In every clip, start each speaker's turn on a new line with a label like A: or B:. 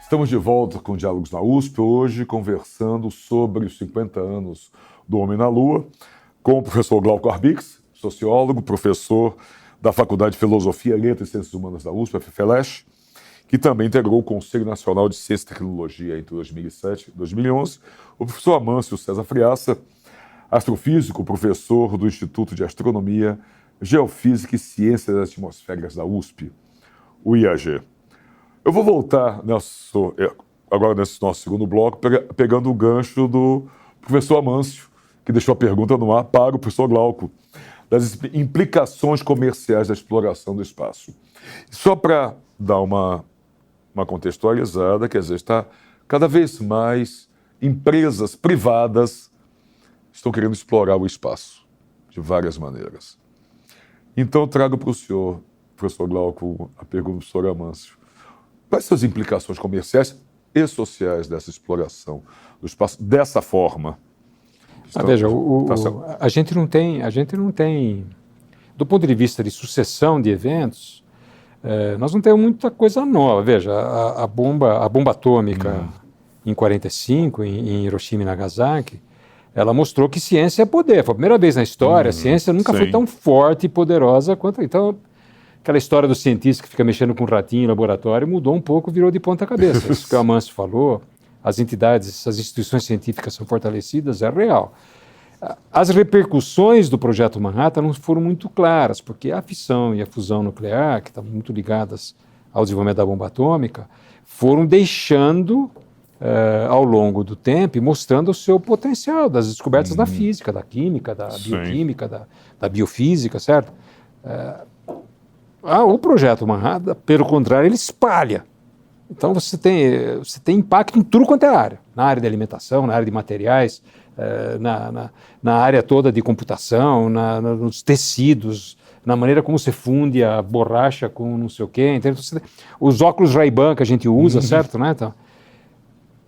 A: Estamos de volta com Diálogos na USP, hoje conversando sobre os 50 anos do Homem na Lua, com o professor Glauco Arbix, sociólogo, professor da Faculdade de Filosofia, Letras e Ciências Humanas da USP, a FFLESH, que também integrou o Conselho Nacional de Ciência e Tecnologia entre 2007 e 2011, o professor Amâncio César Friaça, astrofísico, professor do Instituto de Astronomia, Geofísica e Ciências Atmosféricas da USP, o IAG. Eu vou voltar agora nesse nosso segundo bloco, pegando o gancho do professor Amâncio, que deixou a pergunta no ar para o professor Glauco, das implicações comerciais da exploração do espaço. Só para dar uma contextualizada, quer dizer, está cada vez mais empresas privadas estão querendo explorar o espaço de várias maneiras. Então, eu trago para o senhor, professor Glauco, a pergunta do professor Amâncio. Quais são as implicações comerciais e sociais dessa exploração do espaço dessa forma?
B: Veja, a gente não tem, do ponto de vista de sucessão de eventos, nós não temos muita coisa nova. Veja, a bomba atômica em 1945, em Hiroshima e Nagasaki, ela mostrou que ciência é poder. Foi a primeira vez na história, a ciência nunca foi tão forte e poderosa quanto... Então, aquela história do cientista que fica mexendo com um ratinho em laboratório mudou um pouco, virou de ponta cabeça. Isso que o Amâncio falou, as entidades, as instituições científicas são fortalecidas, é real. As repercussões do projeto Manhattan não foram muito claras, porque a fissão e a fusão nuclear, que estavam muito ligadas ao desenvolvimento da bomba atômica, foram deixando, ao longo do tempo, e mostrando o seu potencial das descobertas da física, da química, da bioquímica, da biofísica, certo? O projeto Manhattan, pelo contrário, ele espalha. Então você tem impacto em tudo quanto é área. Na área de alimentação, na área de materiais, na área toda de computação, nos tecidos, na maneira como você funde a borracha com não sei o quê. Então, os óculos Ray-Ban que a gente usa, certo? Né? Então,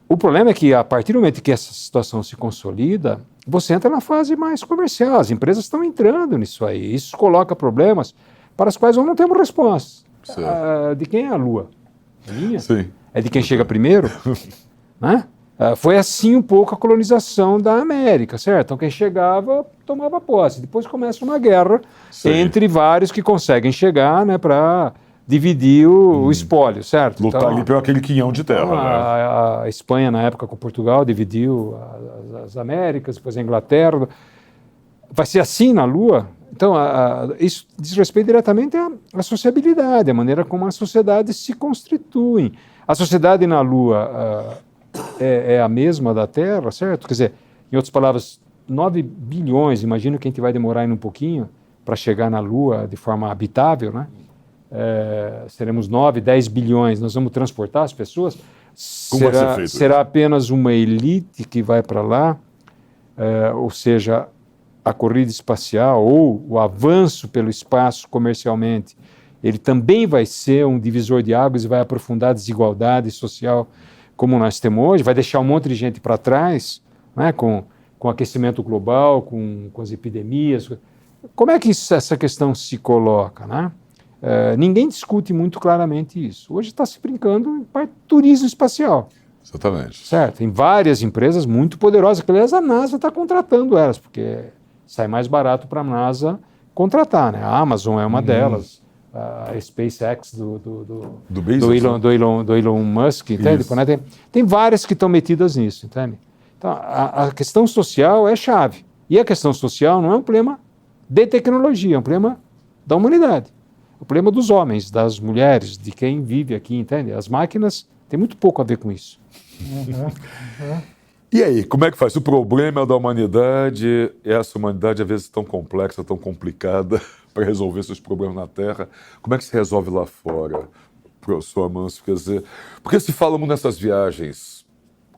B: o problema é que, a partir do momento que essa situação se consolida, você entra na fase mais comercial. As empresas estão entrando nisso aí. Isso coloca problemas para os quais nós não temos resposta. De quem é a Lua? É minha?
A: Sim.
B: É de quem chega primeiro? Né? Foi assim um pouco a colonização da América, certo? Então quem chegava tomava posse. Depois começa uma guerra entre vários que conseguem chegar, né, para dividir o espólio, certo?
A: Lutar
B: então,
A: ali por aquele quinhão de terra.
B: A Espanha, na época com Portugal, dividiu as Américas, depois a Inglaterra. Vai ser assim na Lua? Então, isso diz respeito diretamente à sociabilidade, à maneira como as sociedades se constituem. A sociedade na Lua é a mesma da Terra, certo? Quer dizer, em outras palavras, 9 bilhões, imagino que a gente vai demorar ainda um pouquinho para chegar na Lua de forma habitável, né? Seremos 9, 10 bilhões, nós vamos transportar as pessoas? Será apenas uma elite que vai para lá? Ou seja, a corrida espacial ou o avanço pelo espaço comercialmente, ele também vai ser um divisor de águas e vai aprofundar a desigualdade social como nós temos hoje, vai deixar um monte de gente para trás, né, com o aquecimento global, com as epidemias. Como é que essa questão se coloca, né? Ninguém discute muito claramente isso. Hoje está se brincando em parte turismo espacial.
A: Exatamente.
B: Certo? Tem várias empresas muito poderosas, que aliás a NASA está contratando elas, porque sai mais barato para a NASA contratar, né? A Amazon é uma delas, a SpaceX do Elon Musk, entende? Tem várias que estão metidas nisso, entende? Então, a questão social é chave. E a questão social não é um problema de tecnologia, é um problema da humanidade. É um problema dos homens, das mulheres, de quem vive aqui, entende? As máquinas têm muito pouco a ver com isso.
A: E aí, como é que faz? O problema da humanidade, essa humanidade às vezes tão complexa, tão complicada para resolver seus problemas na Terra, como é que se resolve lá fora, professor Amâncio? Quer dizer, porque se fala muito nessas viagens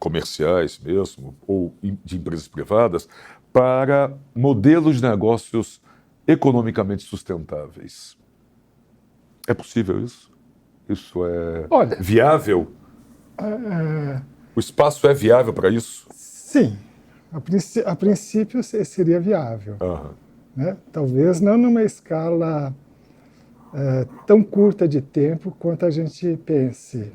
A: comerciais mesmo, ou de empresas privadas, para modelos de negócios economicamente sustentáveis. É possível isso? Isso é viável? O espaço é viável para isso?
C: Sim, a princípio seria viável. Né? Talvez não numa escala tão curta de tempo quanto a gente pense.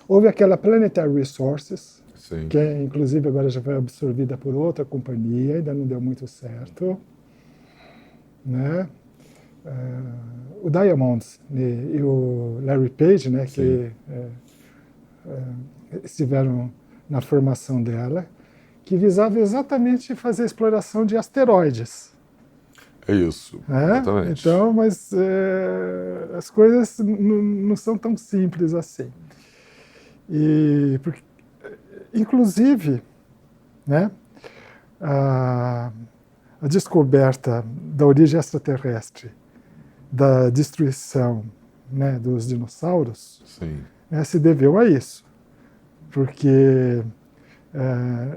C: Houve aquela Planetary Resources,
A: Sim.
C: que inclusive agora já foi absorvida por outra companhia, ainda não deu muito certo, né? O Diamonds e o Larry Page, né, que estiveram na formação dela, que visava exatamente fazer exploração de asteroides.
A: É isso, exatamente.
C: Então, mas as coisas não são tão simples assim. Porque, inclusive, né, a descoberta da origem extraterrestre, da destruição, né, dos dinossauros, né, se deveu a isso. Porque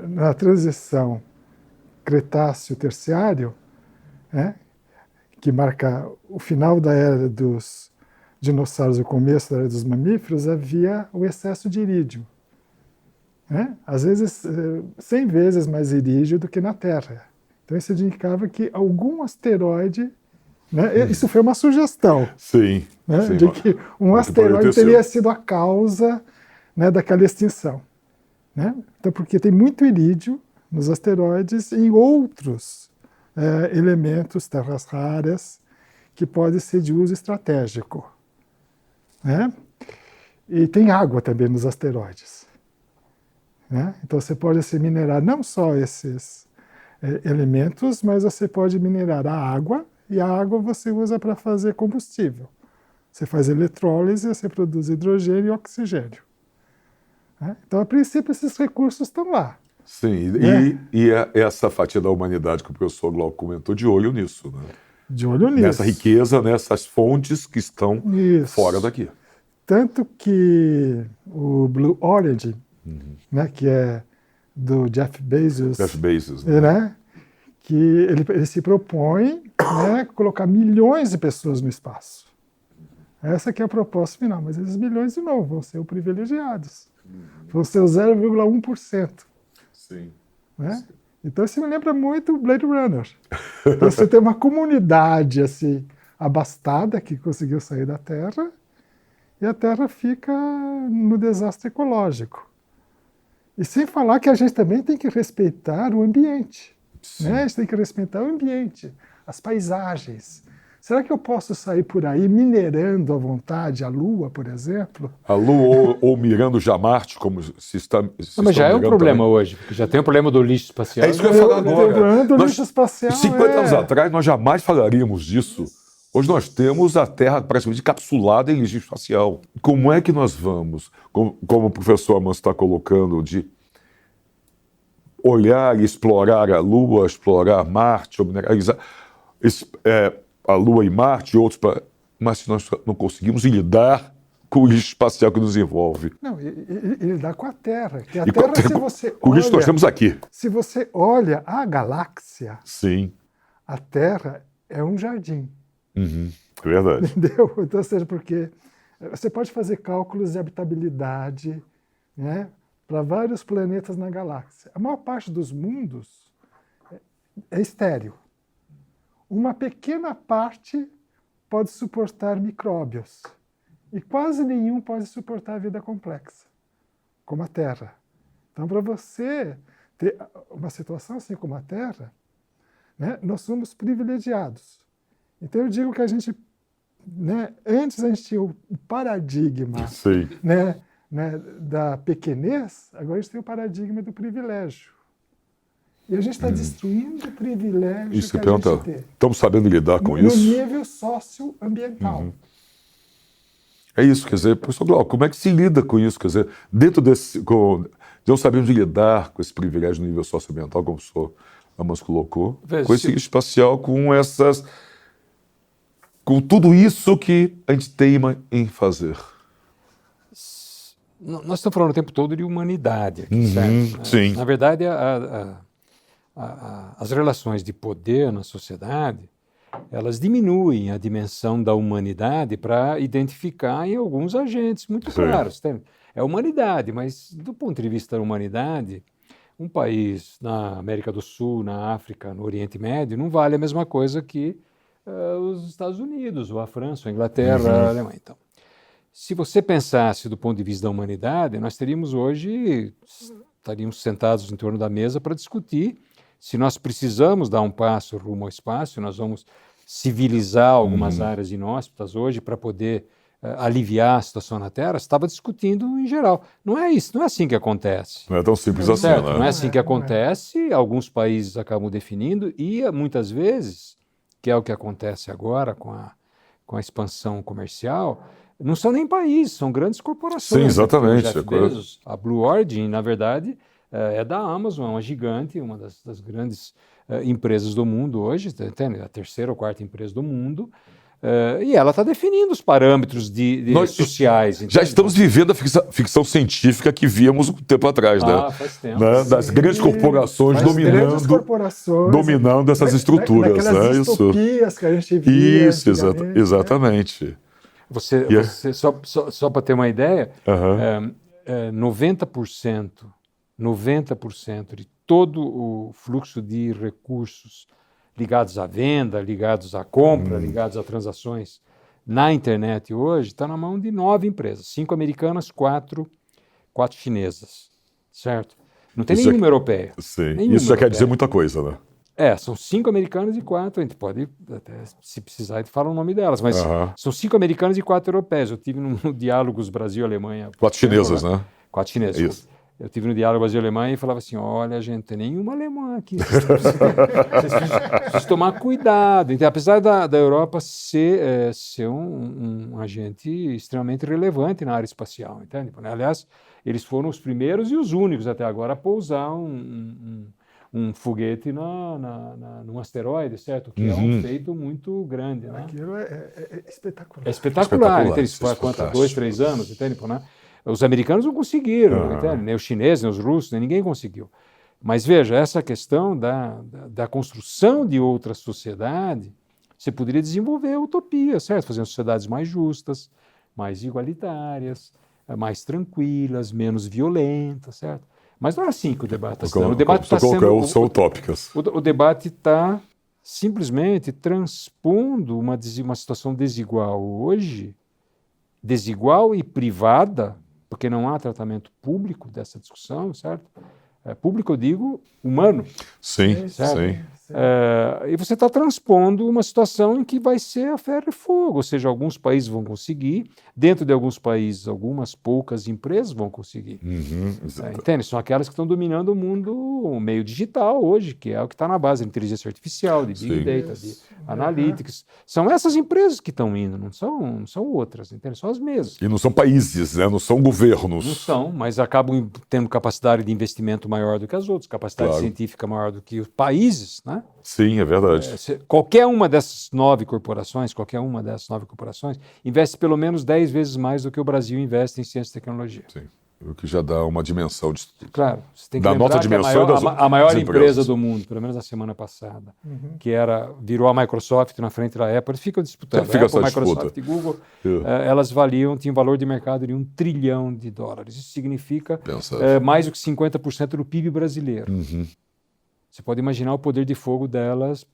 C: na transição Cretáceo-Terciário, né, que marca o final da era dos dinossauros e o começo da era dos mamíferos, havia o excesso de irídio. Né? Às vezes, 100 vezes mais irídio do que na Terra. Então, isso indicava que algum asteroide... Né? Isso foi uma sugestão.
A: Sim.
C: Né?
A: Sim,
C: de que um asteroide teria sido a causa, né, daquela extinção. Né? Então, porque tem muito irídio nos asteroides e em outros elementos, terras raras, que podem ser de uso estratégico. Né? E tem água também nos asteroides. Né? Então você pode minerar não só esses elementos, mas você pode minerar a água, e a água você usa para fazer combustível. Você faz eletrólise, você produz hidrogênio e oxigênio. Né? Então, a princípio, esses recursos estão lá.
A: Sim, e essa fatia da humanidade que o professor Glauco comentou, de olho nisso. Né?
C: De olho nisso.
A: Nessa riqueza, nessas fontes que estão fora daqui.
C: Tanto que o Blue Origin, né, que é do Jeff Bezos, né, que ele se propõe, né, colocar milhões de pessoas no espaço. Essa que é a proposta final, mas esses milhões, de novo, vão ser os privilegiados. Vão ser o 0,1%.
A: Sim.
C: Né? Sim. Então, isso me lembra muito Blade Runner. Então, você tem uma comunidade assim, abastada que conseguiu sair da Terra, e a Terra fica no desastre ecológico. E sem falar que a gente também tem que respeitar o ambiente. Né? A gente tem que respeitar o ambiente, as paisagens. Será que eu posso sair por aí minerando à vontade a Lua, por exemplo?
A: A Lua ou mirando já Marte, como se está...
B: mas já é um problema hoje, porque já tem o problema do lixo espacial.
A: É isso que eu ia falar agora.
C: O problema do lixo espacial
A: 50 anos atrás, nós jamais falaríamos disso. Hoje nós temos a Terra praticamente encapsulada em lixo espacial. Como é que nós vamos, como o professor Amâncio está colocando, de olhar e explorar a Lua, explorar Marte, ou mineralizar a Lua e Marte e outros, mas se nós não conseguimos lidar com o lixo espacial que nos envolve.
C: Não, e lidar com a Terra. Que a Terra, se você
A: olha, o lixo que nós temos aqui.
C: Se você olha a galáxia,
A: sim,
C: a Terra é um jardim.
A: É verdade.
C: Entendeu? Então, ou seja, porque você pode fazer cálculos de habitabilidade, né, para vários planetas na galáxia. A maior parte dos mundos é estéril. Uma pequena parte pode suportar micróbios. E quase nenhum pode suportar a vida complexa, como a Terra. Então, para você ter uma situação assim como a Terra, né, nós somos privilegiados. Então, eu digo que a gente, né, antes a gente tinha o paradigma né, da pequenez, agora a gente tem o paradigma do privilégio. E a gente está destruindo o privilégio
A: isso
C: que a gente tem.
A: Estamos sabendo lidar com isso?
C: No nível socioambiental.
A: É isso, quer dizer, professor Glauco, como é que se lida com isso? Quer dizer, dentro desse... não sabemos lidar com esse privilégio no nível socioambiental, como o professor Amâncio colocou, com esse lixo espacial, com tudo isso que a gente teima em fazer.
B: Nós estamos falando o tempo todo de humanidade aqui, certo?
A: Sim.
B: Na verdade, as relações de poder na sociedade, elas diminuem a dimensão da humanidade para identificar em alguns agentes muito claros. É a humanidade, mas do ponto de vista da humanidade, um país na América do Sul, na África, no Oriente Médio, não vale a mesma coisa que os Estados Unidos, ou a França, ou a Inglaterra, a Alemanha. Então, se você pensasse do ponto de vista da humanidade, nós estaríamos sentados em torno da mesa para discutir se nós precisamos dar um passo rumo ao espaço, nós vamos civilizar algumas áreas inóspitas hoje para poder aliviar a situação na Terra. Estava discutindo em geral. Não é isso, não é assim que acontece.
A: Não é tão simples assim,
B: Certo?
A: né?
B: Não é assim que acontece, alguns países acabam definindo e muitas vezes, que é o que acontece agora com a expansão comercial, não são nem países, são grandes corporações.
A: Sim, exatamente.
B: O Jeff Bezos, a Blue Origin, na verdade, é da Amazon, é uma gigante, uma das grandes empresas do mundo hoje, entende? A terceira ou quarta empresa do mundo, e ela está definindo os parâmetros sociais.
A: Já
B: entende?
A: estamos vivendo a ficção científica que víamos um tempo atrás, né?
B: Faz tempo.
A: Né? Das grandes corporações dominando essas estruturas.
C: Naquelas
A: né?
C: distopias que a gente via.
A: Isso, exatamente.
B: Só para ter uma ideia, 90% de todo o fluxo de recursos ligados à venda, ligados à compra, ligados a transações na internet hoje está na mão de 9 empresas, 5 americanas, 4 chinesas, certo? Não tem nenhuma europeia.
A: Sim,
B: nenhuma
A: isso já quer
B: europeia.
A: dizer muita coisa, né?
B: São 5 americanas e 4, a gente pode, até, se precisar, a gente fala o nome delas, mas são 5 americanas e 4 europeias. Eu tive no Diálogos Brasil-Alemanha.
A: 4 chinesas, né?
B: 4 chinesas.
A: Isso.
B: Eu tive no Diálogo Brasil-Alemanha e falava assim, olha, gente, não tem nenhuma alemã aqui. Vocês precisam tomar cuidado. Então, apesar da Europa ser um agente extremamente relevante na área espacial, entende? Aliás, eles foram os primeiros e os únicos até agora a pousar um foguete num asteroide, certo? Que é um feito muito grande, né?
C: Aquilo é espetacular.
B: É espetacular. Então, isso foi há quanto? 2, 3 anos, entende? Né? Os americanos não conseguiram, entende? Nem os chineses, nem os russos, nem ninguém conseguiu. Mas veja, essa questão da construção de outra sociedade, você poderia desenvolver a utopia, certo? Fazendo sociedades mais justas, mais igualitárias, mais tranquilas, menos violentas, certo? Mas não é assim que o debate está sendo. O debate está sendo.
A: São utópicas.
B: O debate está simplesmente transpondo uma situação desigual hoje, desigual e privada, porque não há tratamento público dessa discussão, certo? Público, eu digo, humano.
A: Sim,
B: certo?
A: sim.
B: E você está transpondo uma situação em que vai ser a ferro e fogo, ou seja, alguns países vão conseguir, dentro de alguns países, algumas poucas empresas vão conseguir. Entende? São aquelas que estão dominando o mundo, o meio digital hoje, que é o que está na base da inteligência artificial, de Big Data, de Analytics. São essas empresas que estão indo, não são outras, entende? São as mesmas.
A: E não são países, né? Não são governos.
B: Não são, mas acabam tendo capacidade de investimento maior do que as outras, capacidade científica maior do que os países, né?
A: Sim, é verdade.
B: Qualquer uma dessas 9 corporações investe pelo menos 10 vezes mais do que o Brasil investe em ciência e tecnologia.
A: Sim, o que já dá uma dimensão de...
B: Claro, você tem que
A: da
B: lembrar
A: nossa
B: que
A: dimensão
B: a maior
A: das
B: empresa do mundo, pelo menos na semana passada, que virou a Microsoft na frente da Apple, eles ficam disputando.
A: Fica
B: Apple,
A: essa
B: Microsoft e Google, elas tinham valor de mercado de $1 trilhão. Isso significa mais do que 50% do PIB brasileiro. Você pode imaginar o poder de fogo delas,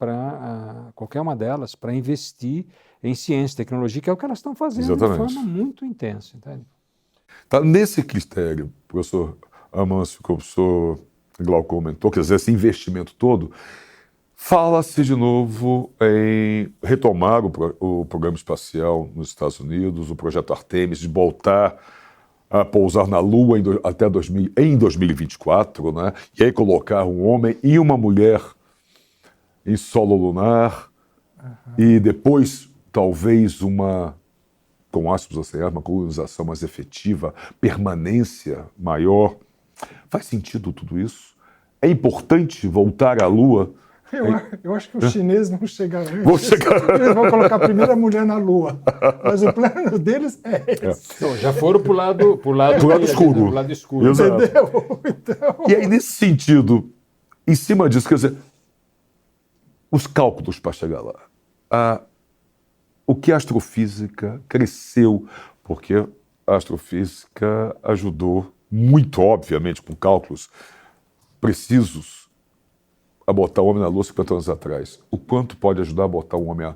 B: qualquer uma delas, para investir em ciência e tecnologia, que é o que elas estão fazendo de forma muito intensa. Entende?
A: Tá, nesse critério, professor Amâncio, que o professor Glauco comentou, quer dizer, esse investimento todo, fala-se de novo em retomar o programa espacial nos Estados Unidos, o projeto Artemis, de voltar a pousar na Lua em 2024, né? E aí colocar um homem e uma mulher em solo lunar, e depois talvez com aspas assim, uma colonização mais efetiva, permanência maior. Faz sentido tudo isso? É importante voltar à Lua?
C: Eu acho que os chineses vão chegar antes. Eles vão colocar a primeira mulher na Lua. Mas o plano deles é esse.
B: Então, já foram para o lado
A: escuro.
B: Pro lado escuro.
C: Entendeu? Então...
A: E aí, nesse sentido, em cima disso, quer dizer, os cálculos para chegar lá. O que a astrofísica cresceu, porque a astrofísica ajudou muito, obviamente, com cálculos precisos, a botar o homem na Lua 50 anos atrás. O quanto pode ajudar a botar o homem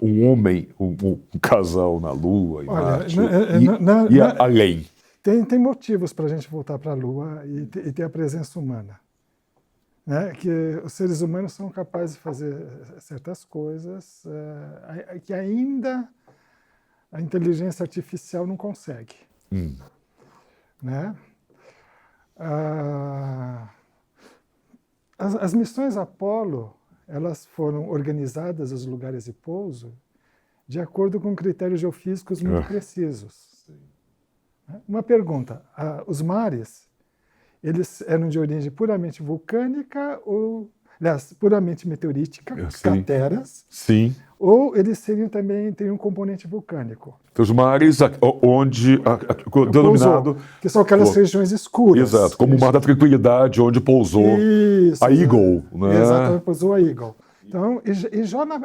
A: um homem, um casal na Lua, em
C: Olha,
A: Marte,
C: na-
A: e
C: na-
A: além.
C: Tem motivos para a gente voltar para a Lua e ter a presença humana. Né? Que os seres humanos são capazes de fazer certas coisas que ainda a inteligência artificial não consegue. Né? As missões Apollo, elas foram organizadas, os lugares de pouso, de acordo com critérios geofísicos muito precisos. Uma pergunta, os mares, eles eram de origem puramente vulcânica ou, aliás, puramente meteorítica, crateras?
A: Sim.
C: Ou eles teriam um componente vulcânico?
A: Os mares onde denominado...
C: Que são aquelas regiões escuras.
A: Exato, como o Mar da Tranquilidade, onde pousou a Eagle. Né?
C: Exatamente, pousou a Eagle. Então,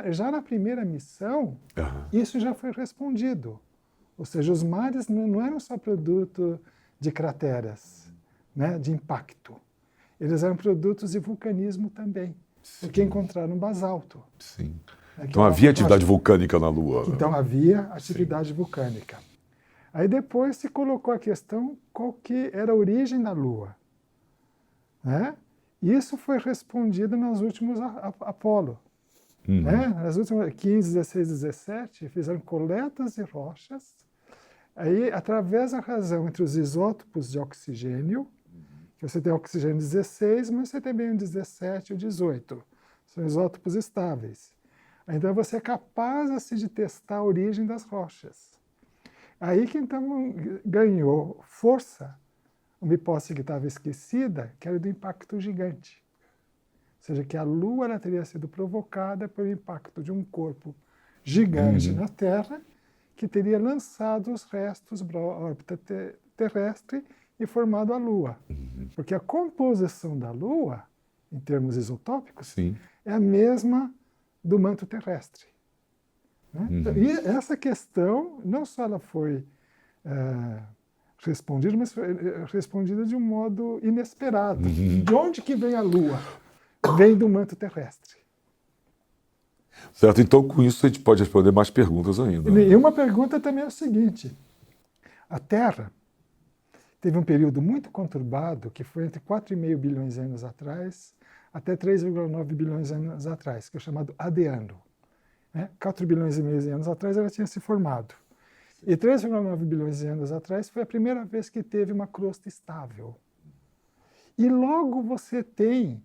C: já na primeira missão, isso já foi respondido. Ou seja, os mares não eram só produto de crateras, né, de impacto. Eles eram produtos de vulcanismo também, porque encontraram basalto.
A: Sim. Então havia atividade vulcânica na Lua.
C: Então havia atividade vulcânica. Aí depois se colocou a questão qual que era a origem da Lua. Né? Isso foi respondido nos últimos Apolo. Né? Nas últimas 15, 16, 17, fizeram coletas de rochas. Aí, através da razão entre os isótopos de oxigênio, que você tem oxigênio 16, mas você tem também o 17 e o 18. São isótopos estáveis. Então, você é capaz assim, de testar a origem das rochas. Aí que, então, ganhou força uma hipótese que estava esquecida, que era do impacto gigante. Ou seja, que a Lua ela teria sido provocada pelo impacto de um corpo gigante na Terra, que teria lançado os restos para a órbita terrestre e formado a Lua. Porque a composição da Lua, em termos isotópicos, é a mesma do manto terrestre. Né? E essa questão, não só ela foi respondida, mas foi respondida de um modo inesperado. De onde que vem a Lua? Vem do manto terrestre.
A: Certo, então com isso a gente pode responder mais perguntas ainda.
C: E uma pergunta também é o seguinte: a Terra teve um período muito conturbado, que foi entre 4,5 bilhões de anos atrás até 3,9 bilhões de anos atrás, que é chamado Adeano. 4 bilhões e meio de anos atrás ela tinha se formado. E 3,9 bilhões de anos atrás foi a primeira vez que teve uma crosta estável. E logo você tem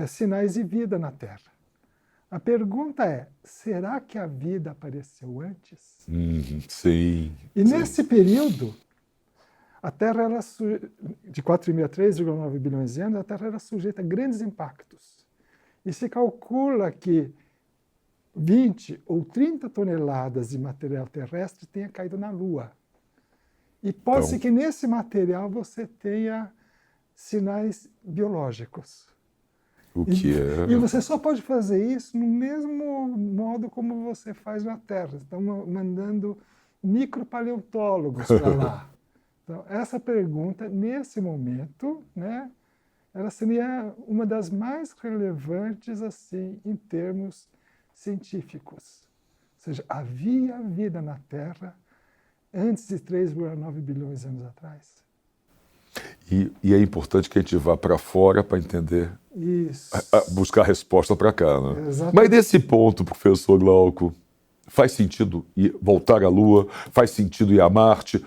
C: sinais de vida na Terra. A pergunta é, será que a vida apareceu antes?
A: Sim.
C: E nesse período, a Terra era de 4,5 a 3,9 bilhões de anos, a Terra era sujeita a grandes impactos. E se calcula que 20 ou 30 toneladas de material terrestre tenha caído na Lua. E pode-se que nesse material você tenha sinais biológicos. E você só pode fazer isso no mesmo modo como você faz na Terra. Estão mandando micropaleontólogos para lá. Então, essa pergunta, nesse momento, né, ela seria uma das mais relevantes assim, em termos científicos. Ou seja, havia vida na Terra antes de 3,9 bilhões de anos atrás.
A: E é importante que a gente vá para fora para entender, buscar resposta para cá. Né? Mas nesse ponto, professor Glauco, faz sentido voltar à Lua? Faz sentido ir a Marte?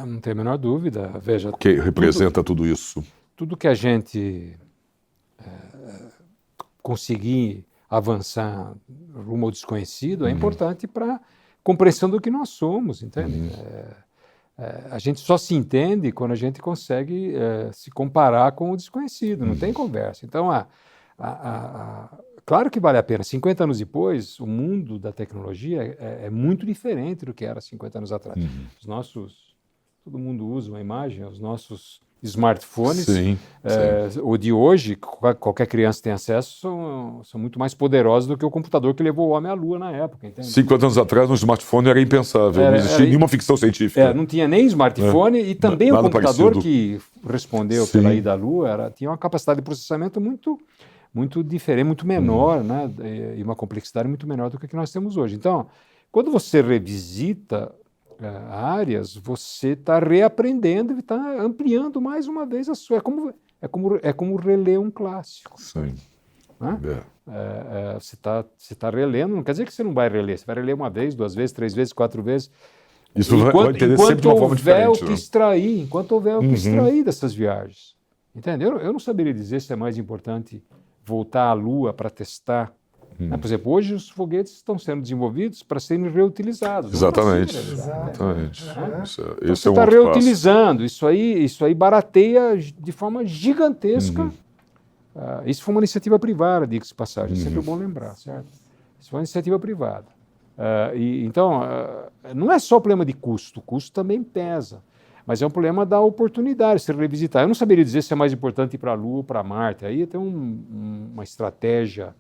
B: Não tem a menor dúvida. Veja,
A: que representa tudo isso?
B: Tudo que a gente conseguir avançar rumo ao desconhecido é importante para a compreensão do que nós somos, entende? A gente só se entende quando a gente consegue se comparar com o desconhecido, não tem conversa. Então, claro que vale a pena. 50 anos depois, o mundo da tecnologia é muito diferente do que era 50 anos atrás. Todo mundo usa uma imagem, os nossos smartphones, o de hoje, qualquer criança tem acesso, são muito mais poderosos do que o computador que levou o homem à Lua na época. Entende?
A: 50 anos atrás, um smartphone era impensável, não existia nenhuma ficção científica.
B: Não tinha nem smartphone e também o computador que respondeu pela ida à Lua tinha uma capacidade de processamento muito muito diferente, muito menor, né? E uma complexidade muito menor do que nós temos hoje. Então, quando você revisita áreas, você está reaprendendo e está ampliando mais uma vez a sua. É como reler um clássico.
A: Sim.
B: Né? Você tá relendo, não quer dizer que você não vai reler, você vai reler uma vez, 2 vezes, 3 vezes, 4 vezes.
A: Isso vai entender sempre de uma forma diferente.
B: Enquanto houver o que extrair dessas viagens. Entende? Eu não saberia dizer se é mais importante voltar à Lua para testar. Né? Por exemplo, hoje os foguetes estão sendo desenvolvidos para serem reutilizados.
A: Exatamente.
B: Exatamente.
A: Esse
B: Então,
A: é
B: você
A: um
B: está
A: outro
B: reutilizando. Isso aí barateia de forma gigantesca. Isso foi uma iniciativa privada, diga-se de passagem. É sempre bom lembrar, certo? Isso foi uma iniciativa privada. Então, não é só problema de custo. O custo também pesa. Mas é um problema da oportunidade, se revisitar. Eu não saberia dizer se é mais importante ir para a Lua ou para Marte. Aí tem uma estratégia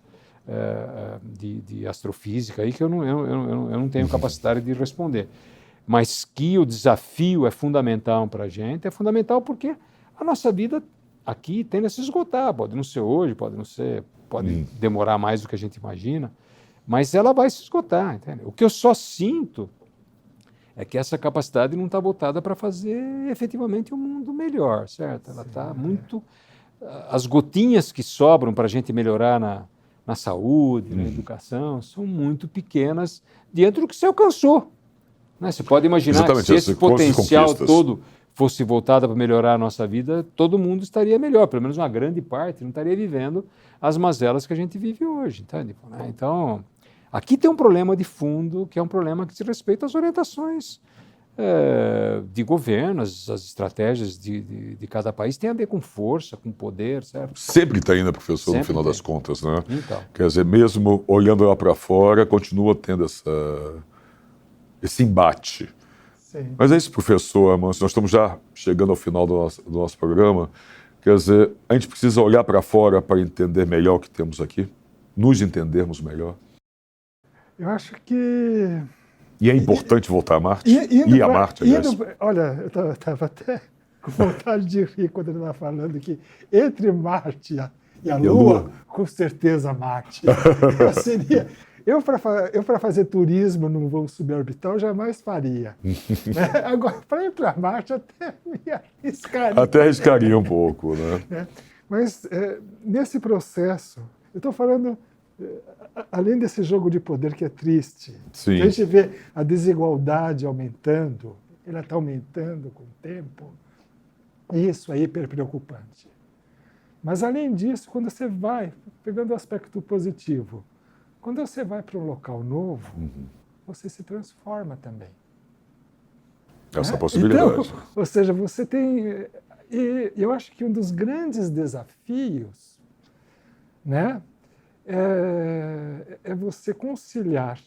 B: de astrofísica aí que eu não tenho capacidade de responder. Mas que o desafio é fundamental para a gente, é fundamental porque a nossa vida aqui tende a se esgotar. Pode não ser hoje, pode não ser, pode demorar mais do que a gente imagina, mas ela vai se esgotar. Entende? O que eu só sinto é que essa capacidade não está voltada para fazer efetivamente um mundo melhor, certo? Ela está muito... As gotinhas que sobram para a gente melhorar na saúde, na educação, são muito pequenas diante do que se alcançou. Né? Você pode imaginar que se esse potencial todo fosse voltado para melhorar a nossa vida, todo mundo estaria melhor, pelo menos uma grande parte não estaria vivendo as mazelas que a gente vive hoje. Entende? Então... Aqui tem um problema de fundo, que é um problema que diz respeito às orientações de governo, as estratégias de cada país, tem a ver com força, com poder, certo?
A: Sempre tem, né, professor,
B: Sempre
A: no final
B: tem.
A: das contas, né?
B: Então.
A: Quer dizer, mesmo olhando lá para fora, continua tendo esse embate.
C: Sim.
A: Mas é isso, professor Amâncio, nós estamos já chegando ao final do nosso programa. Quer dizer, a gente precisa olhar para fora para entender melhor o que temos aqui, nos entendermos melhor.
C: Eu acho que...
A: E é importante voltar a Marte? Ir a Marte, aliás.
C: Olha, eu estava até com vontade de rir quando ele estava falando que entre Marte e a Lua, com certeza Marte. Eu para fazer turismo num voo suborbital, jamais faria. Agora, para ir para Marte, até me arriscaria.
A: Até arriscaria um pouco, né?
C: Mas nesse processo, eu estou falando... Além desse jogo de poder que é triste,
A: Sim.
C: a gente vê a desigualdade aumentando, ela está aumentando com o tempo, e isso é hiper preocupante. Mas além disso, quando você vai, pegando o aspecto positivo, quando você vai para um local novo, você se transforma também.
A: Essa possibilidade.
C: Então, ou seja, você tem... E eu acho que um dos grandes desafios, né, é você conciliar,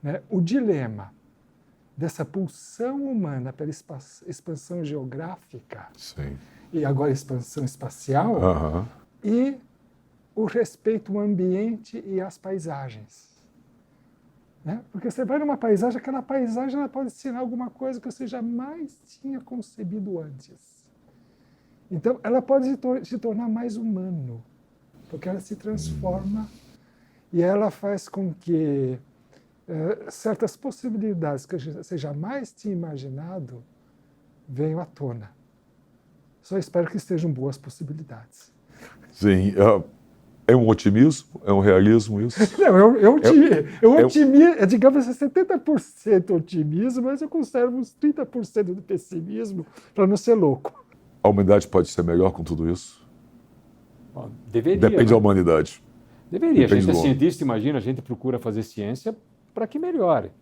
C: né, o dilema dessa pulsão humana pela expansão geográfica.
A: Sim.
C: E agora expansão espacial, e o respeito ao ambiente e às paisagens. Né? Porque você vai numa paisagem, aquela paisagem ela pode ensinar alguma coisa que você jamais tinha concebido antes. Então, ela pode se tornar mais humano, porque ela se transforma e ela faz com que certas possibilidades que você jamais tinha imaginado venham à tona. Só espero que estejam boas possibilidades.
A: Sim. É um otimismo? É um realismo isso?
C: Não, digamos, 70% otimismo, mas eu conservo uns 30% de pessimismo para não ser louco.
A: A humanidade pode ser melhor com tudo isso?
B: Bom, deveria.
A: Depende da humanidade.
B: Deveria.
A: Depende
B: a gente é cientista, imagina, a gente procura fazer ciência para que melhore.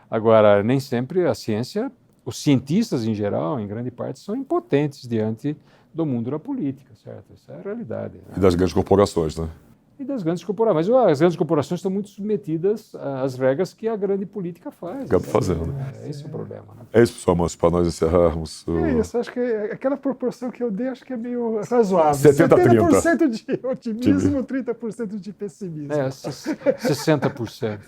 B: Agora, nem sempre a ciência, os cientistas em geral, em grande parte, são impotentes diante do mundo da política, certo? Essa é a realidade. Né?
A: E das grandes corporações, né?
B: E das grandes corporações. Mas as grandes corporações estão muito submetidas às regras que a grande política faz.
A: Acaba fazendo.
B: Esse é o problema. Né?
A: É isso, pessoal, mas para nós encerrarmos.
C: É isso, acho que aquela proporção que eu dei, acho que é meio razoável.
A: 70%
C: de otimismo, 30% de pessimismo.
B: 60%.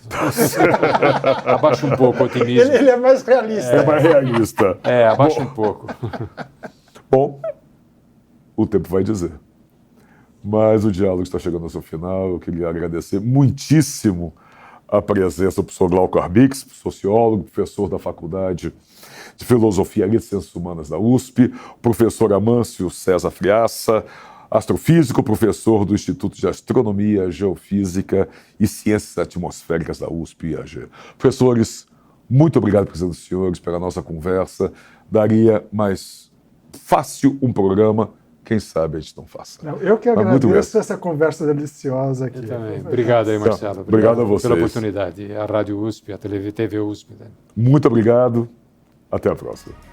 B: Abaixa um pouco o otimismo.
C: Ele é mais realista.
A: É mais realista.
B: Abaixa um pouco.
A: Bom, o tempo vai dizer. mas o diálogo está chegando ao seu final. Eu queria agradecer muitíssimo a presença do professor Glauco Arbix, sociólogo, professor da Faculdade de Filosofia e Ciências Humanas da USP, o professor Amâncio César Friaça, astrofísico, professor do Instituto de Astronomia, Geofísica e Ciências Atmosféricas da USP e IAG. Professores, muito obrigado pela presença dos senhores, pela nossa conversa. Daria mais fácil um programa, quem sabe a gente não faça.
C: Não, eu que agradeço essa conversa deliciosa aqui.
B: Eu também. Obrigado aí, Marcelo.
A: Obrigado a vocês
B: pela oportunidade. A Rádio USP, a TV USP. Né?
A: Muito obrigado. Até a próxima.